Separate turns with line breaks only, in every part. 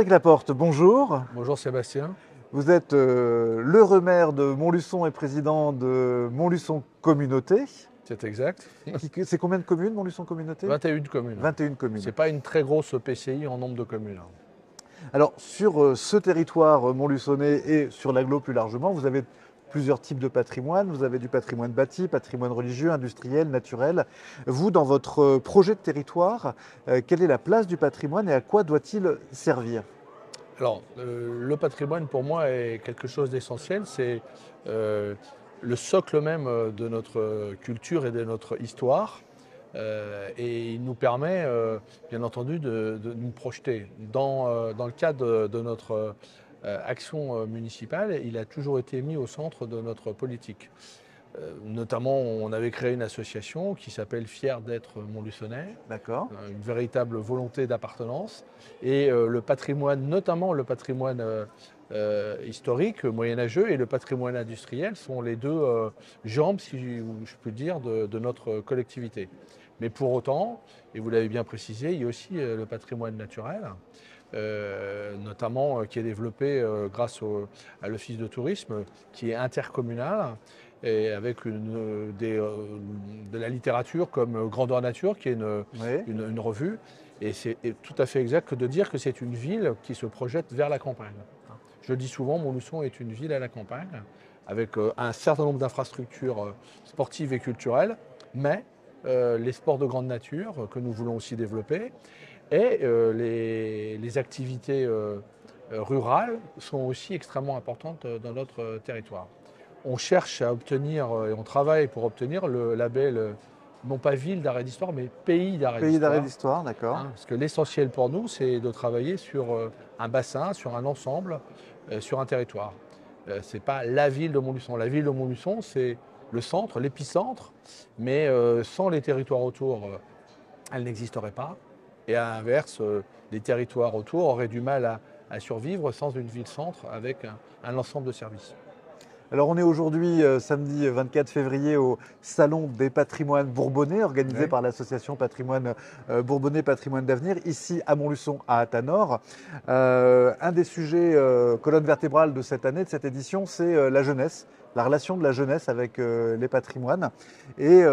Frédéric Laporte, bonjour.
Bonjour Sébastien.
Vous êtes l'heureux maire de Montluçon et président de Montluçon Communauté.
C'est exact.
C'est combien de communes, Montluçon Communauté?
21 communes.
21 communes.
Ce n'est pas une très grosse PCI en nombre de communes.
Alors, sur ce territoire montluçonnais et sur l'agglo plus largement, vous avez plusieurs types de patrimoine. Vous avez du patrimoine bâti, patrimoine religieux, industriel, naturel. Vous, dans votre projet de territoire, quelle est la place du patrimoine et à quoi doit-il servir?
Alors, le patrimoine pour moi est quelque chose d'essentiel. C'est le socle même de notre culture et de notre histoire. Et il nous permet, bien entendu, de nous projeter. Dans le cadre de notre action municipale, il a toujours été mis au centre de notre politique. Notamment, on avait créé une association qui s'appelle Fier d'être Montluçonnais.
D'accord.
Une véritable volonté d'appartenance. Et le patrimoine, notamment le patrimoine historique, moyenâgeux, et le patrimoine industriel sont les deux jambes, si je peux dire, de notre collectivité. Mais pour autant, et vous l'avez bien précisé, il y a aussi le patrimoine naturel, notamment qui est développé grâce à l'Office de tourisme, qui est intercommunal, et avec de la littérature comme Grandeur Nature, qui est une revue. Et c'est tout à fait exact de dire que c'est une ville qui se projette vers la campagne. Je dis souvent, Montluçon est une ville à la campagne, avec un certain nombre d'infrastructures sportives et culturelles, mais les sports de grande nature que nous voulons aussi développer, et les activités rurales sont aussi extrêmement importantes dans notre territoire. On cherche à obtenir, et on travaille pour obtenir le label, non pas ville d'arrêt d'histoire, mais pays d'arrêt d'histoire.
Pays d'arrêt d'histoire, d'accord.
Parce que l'essentiel pour nous, c'est de travailler sur un bassin, sur un ensemble, sur un territoire. Ce n'est pas la ville de Montluçon. La ville de Montluçon, c'est le centre, l'épicentre, mais sans les territoires autour, elle n'existerait pas. Et à l'inverse, les territoires autour auraient du mal à survivre sans une ville-centre avec un ensemble de services.
Alors on est aujourd'hui samedi 24 février au Salon des patrimoines bourbonnais organisé par l'association Patrimoine Bourbonnais Patrimoine d'avenir ici à Montluçon à Athanor. Un des sujets colonne vertébrale de cette année, de cette édition, c'est la jeunesse, la relation de la jeunesse avec les patrimoines. Et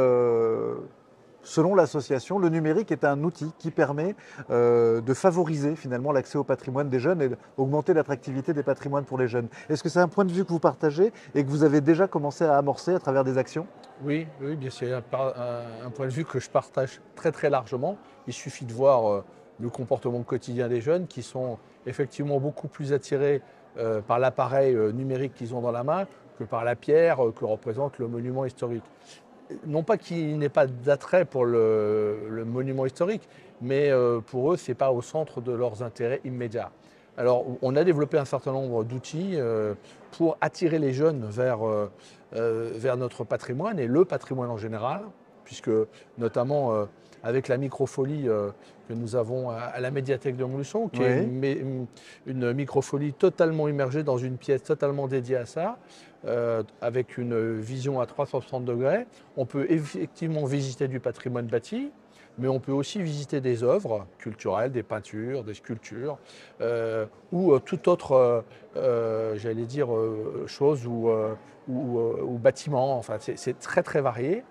selon l'association, le numérique est un outil qui permet de favoriser finalement l'accès au patrimoine des jeunes et d'augmenter l'attractivité des patrimoines pour les jeunes. Est-ce que c'est un point de vue que vous partagez et que vous avez déjà commencé à amorcer à travers des actions?
Oui, bien sûr, un point de vue que je partage très très largement. Il suffit de voir le comportement quotidien des jeunes qui sont effectivement beaucoup plus attirés par l'appareil numérique qu'ils ont dans la main que par la pierre que représente le monument historique. Non pas qu'il n'ait pas d'attrait pour le monument historique, mais pour eux, ce n'est pas au centre de leurs intérêts immédiats. Alors, on a développé un certain nombre d'outils pour attirer les jeunes vers notre patrimoine et le patrimoine en général, puisque notamment avec la microfolie que nous avons à la médiathèque de Montluçon, qui est une microfolie totalement immergée dans une pièce totalement dédiée à ça, avec une vision à 360 degrés. On peut effectivement visiter du patrimoine bâti, mais on peut aussi visiter des œuvres culturelles, des peintures, des sculptures, ou toute autre, j'allais dire, chose ou bâtiment. Enfin, c'est très très varié.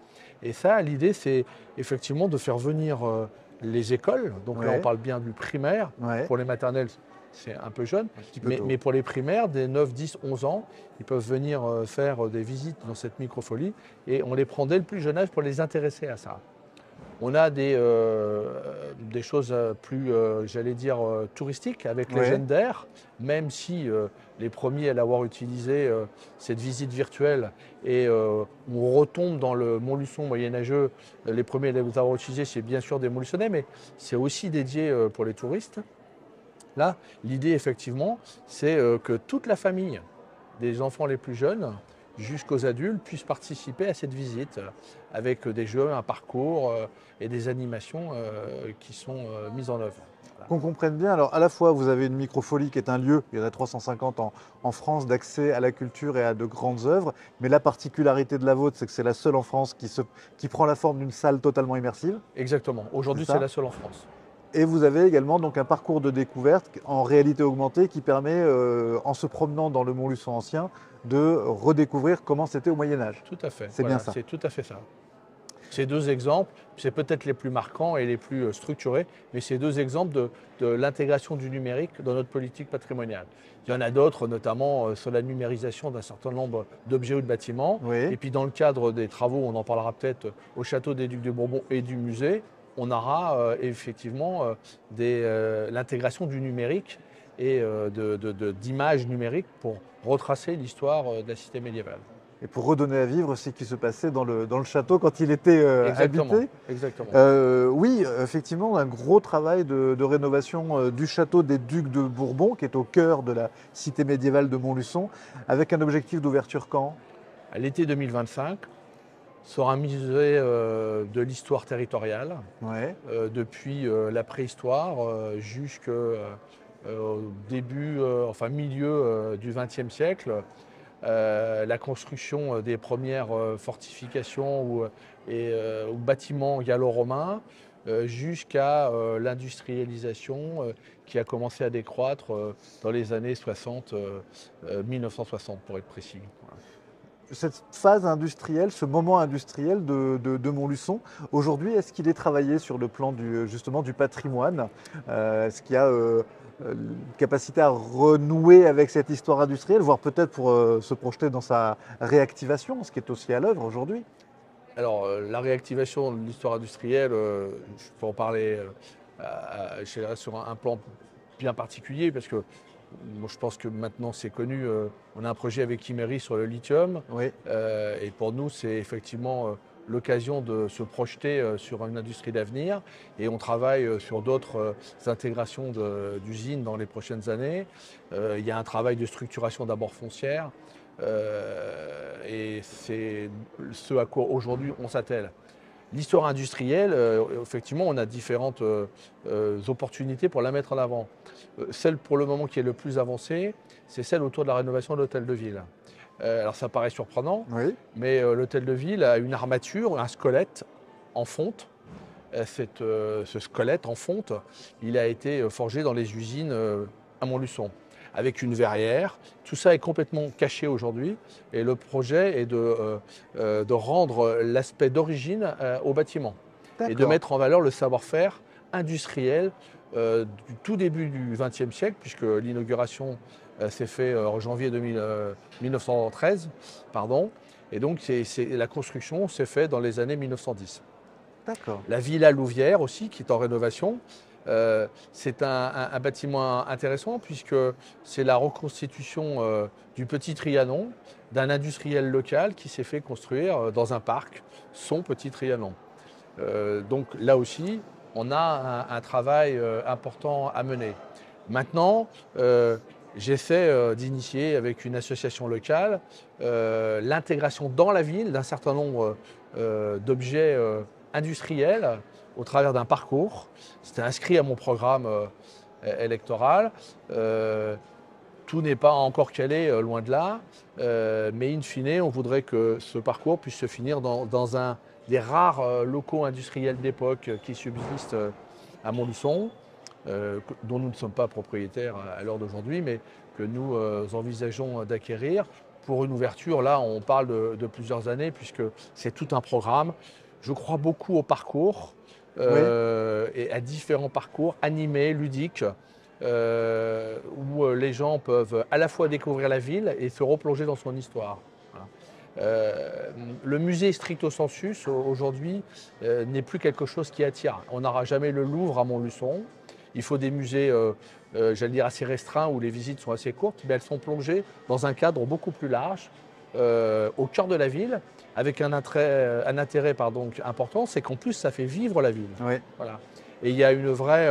Et ça, l'idée, c'est effectivement de faire venir les écoles. Donc là, on parle bien du primaire. Pour les maternelles, c'est un peu jeune. Mais pour les primaires, des 9, 10, 11 ans, ils peuvent venir faire des visites dans cette microfolie. Et on les prend dès le plus jeune âge pour les intéresser à ça. On a des choses plus, j'allais dire, touristiques avec les jeunes d'air, même si les premiers à l'avoir utilisé, cette visite virtuelle, et on retombe dans le Montluçon moyenâgeux. Les premiers à l'avoir utilisé, c'est bien sûr des Montluçonnais, mais c'est aussi dédié pour les touristes. Là, l'idée, effectivement, c'est que toute la famille, des enfants les plus jeunes jusqu'aux adultes, puissent participer à cette visite avec des jeux, un parcours et des animations qui sont mises en œuvre. Voilà.
Qu'on comprenne bien, alors à la fois vous avez une microfolie qui est un lieu, il y en a 350 en France, d'accès à la culture et à de grandes œuvres, mais la particularité de la vôtre, c'est que c'est la seule en France qui prend la forme d'une salle totalement immersive.
Exactement, aujourd'hui c'est la seule en France.
Et vous avez également donc un parcours de découverte en réalité augmentée qui permet, en se promenant dans le Montluçon ancien, de redécouvrir comment c'était au Moyen-Âge.
Tout à fait.
C'est
Voilà,
bien ça.
c'est tout à fait ça. Ces deux exemples, c'est peut-être les plus marquants et les plus structurés, mais c'est deux exemples de l'intégration du numérique dans notre politique patrimoniale. Il y en a d'autres, notamment sur la numérisation d'un certain nombre d'objets ou de bâtiments.
Oui.
Et puis dans le cadre des travaux, on en parlera peut-être au château des Ducs de Bourbon et du musée, on aura effectivement l'intégration du numérique et d'images numériques pour retracer l'histoire de la cité médiévale.
Et pour redonner à vivre ce qui se passait dans le château quand il était
Exactement,
habité.
exactement.
Oui, effectivement, un gros travail de rénovation du château des Ducs de Bourbon, qui est au cœur de la cité médiévale de Montluçon, avec un objectif d'ouverture quand?
À l'été 2025, sera un musée de l'histoire territoriale,
Ouais.
depuis la préhistoire jusqu'au milieu du XXe siècle. La construction des premières fortifications ou bâtiments gallo-romains jusqu'à l'industrialisation qui a commencé à décroître dans les années 60, 1960 pour être précis. Voilà.
Cette phase industrielle, ce moment industriel de Montluçon, aujourd'hui, est-ce qu'il est travaillé sur le plan justement du patrimoine? Est-ce qu'il y a une capacité à renouer avec cette histoire industrielle, voire peut-être pour se projeter dans sa réactivation, ce qui est aussi à l'œuvre aujourd'hui?
Alors, la réactivation de l'histoire industrielle, je peux en parler sur un plan bien particulier, parce que moi, je pense que maintenant c'est connu, on a un projet avec Imerys sur le lithium,
Oui.
et pour nous c'est effectivement l'occasion de se projeter sur une industrie d'avenir, et on travaille sur d'autres intégrations d'usines dans les prochaines années. Il y a un travail de structuration d'abord foncière, et c'est ce à quoi aujourd'hui on s'attelle. L'histoire industrielle, effectivement, on a différentes opportunités pour la mettre en avant. Celle pour le moment qui est le plus avancée, c'est celle autour de la rénovation de l'hôtel de ville. Alors ça paraît surprenant,
Oui.
mais l'hôtel de ville a une armature, un squelette en fonte. Ce squelette en fonte, il a été forgé dans les usines à Montluçon, avec une verrière. Tout ça est complètement caché aujourd'hui, et le projet est de rendre l'aspect d'origine au bâtiment et de
D'accord.
mettre en valeur le savoir-faire industriel du tout début du XXe siècle, puisque l'inauguration s'est faite en janvier 1913, pardon, et donc la construction s'est faite dans les années 1910.
D'accord.
La Villa Louvière aussi, qui est en rénovation. C'est un bâtiment intéressant, puisque c'est la reconstitution du petit Trianon, d'un industriel local qui s'est fait construire dans un parc, son petit Trianon. Donc là aussi, on a un travail important à mener. Maintenant, j'essaie d'initier avec une association locale l'intégration dans la ville d'un certain nombre d'objets industriels au travers d'un parcours. C'était inscrit à mon programme électoral. Tout n'est pas encore calé, loin de là, mais in fine, on voudrait que ce parcours puisse se finir dans un des rares locaux industriels d'époque qui subsistent à Montluçon, dont nous ne sommes pas propriétaires à l'heure d'aujourd'hui, mais que nous envisageons d'acquérir. Pour une ouverture, là, on parle de plusieurs années, puisque c'est tout un programme. Je crois beaucoup au parcours,
Oui.
et à différents parcours animés, ludiques, où les gens peuvent à la fois découvrir la ville et se replonger dans son histoire. Voilà. Le musée stricto sensus aujourd'hui n'est plus quelque chose qui attire. On n'aura jamais le Louvre à Montluçon. Il faut des musées, j'allais dire, assez restreints, où les visites sont assez courtes, mais elles sont plongées dans un cadre beaucoup plus large, au cœur de la ville, avec un intérêt important, c'est qu'en plus ça fait vivre la ville.
Oui.
Voilà. Et il y a une vraie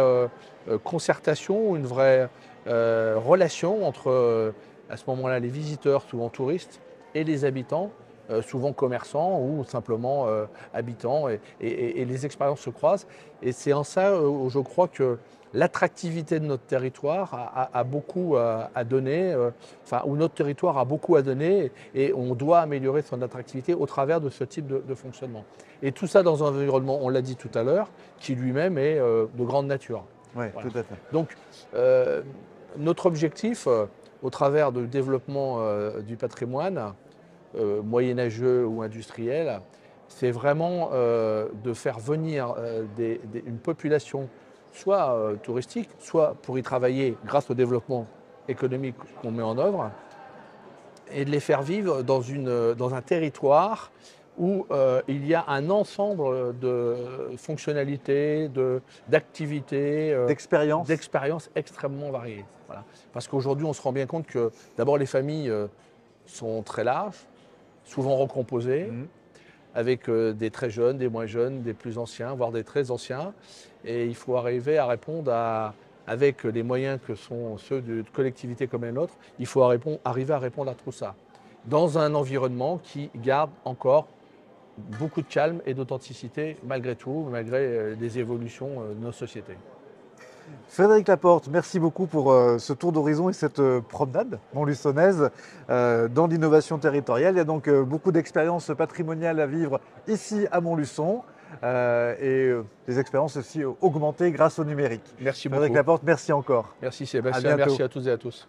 concertation, une vraie relation entre, à ce moment-là, les visiteurs, souvent touristes, et les habitants, souvent commerçants ou simplement habitants, et les expériences se croisent. Et c'est en ça où je crois que l'attractivité de notre territoire a beaucoup à donner, où notre territoire a beaucoup à donner, et on doit améliorer son attractivité au travers de ce type de fonctionnement. Et tout ça dans un environnement, on l'a dit tout à l'heure, qui lui-même est de grande nature.
Oui,
Voilà.
tout à fait.
Donc, notre objectif, au travers du développement du patrimoine, moyenâgeux ou industriel, c'est vraiment de faire venir une population, soit touristique, soit pour y travailler grâce au développement économique qu'on met en œuvre, et de les faire vivre dans un territoire où il y a un ensemble de fonctionnalités, d'activités,
D'expérience.
d'expériences extrêmement variées. Voilà. Parce qu'aujourd'hui, on se rend bien compte que d'abord les familles sont très larges, souvent recomposées, avec des très jeunes, des moins jeunes, des plus anciens, voire des très anciens. Et il faut arriver à répondre avec les moyens que sont ceux de collectivités comme les nôtres, il faut arriver à répondre à tout ça. Dans un environnement qui garde encore beaucoup de calme et d'authenticité malgré tout, malgré les évolutions de nos sociétés.
Frédéric Laporte, merci beaucoup pour ce tour d'horizon et cette promenade montluçonnaise dans l'innovation territoriale. Il y a donc beaucoup d'expériences patrimoniales à vivre ici à Montluçon et des expériences aussi augmentées grâce au numérique.
Merci
Frédéric
beaucoup.
Laporte, merci encore.
Merci Sébastien, merci à toutes et à tous.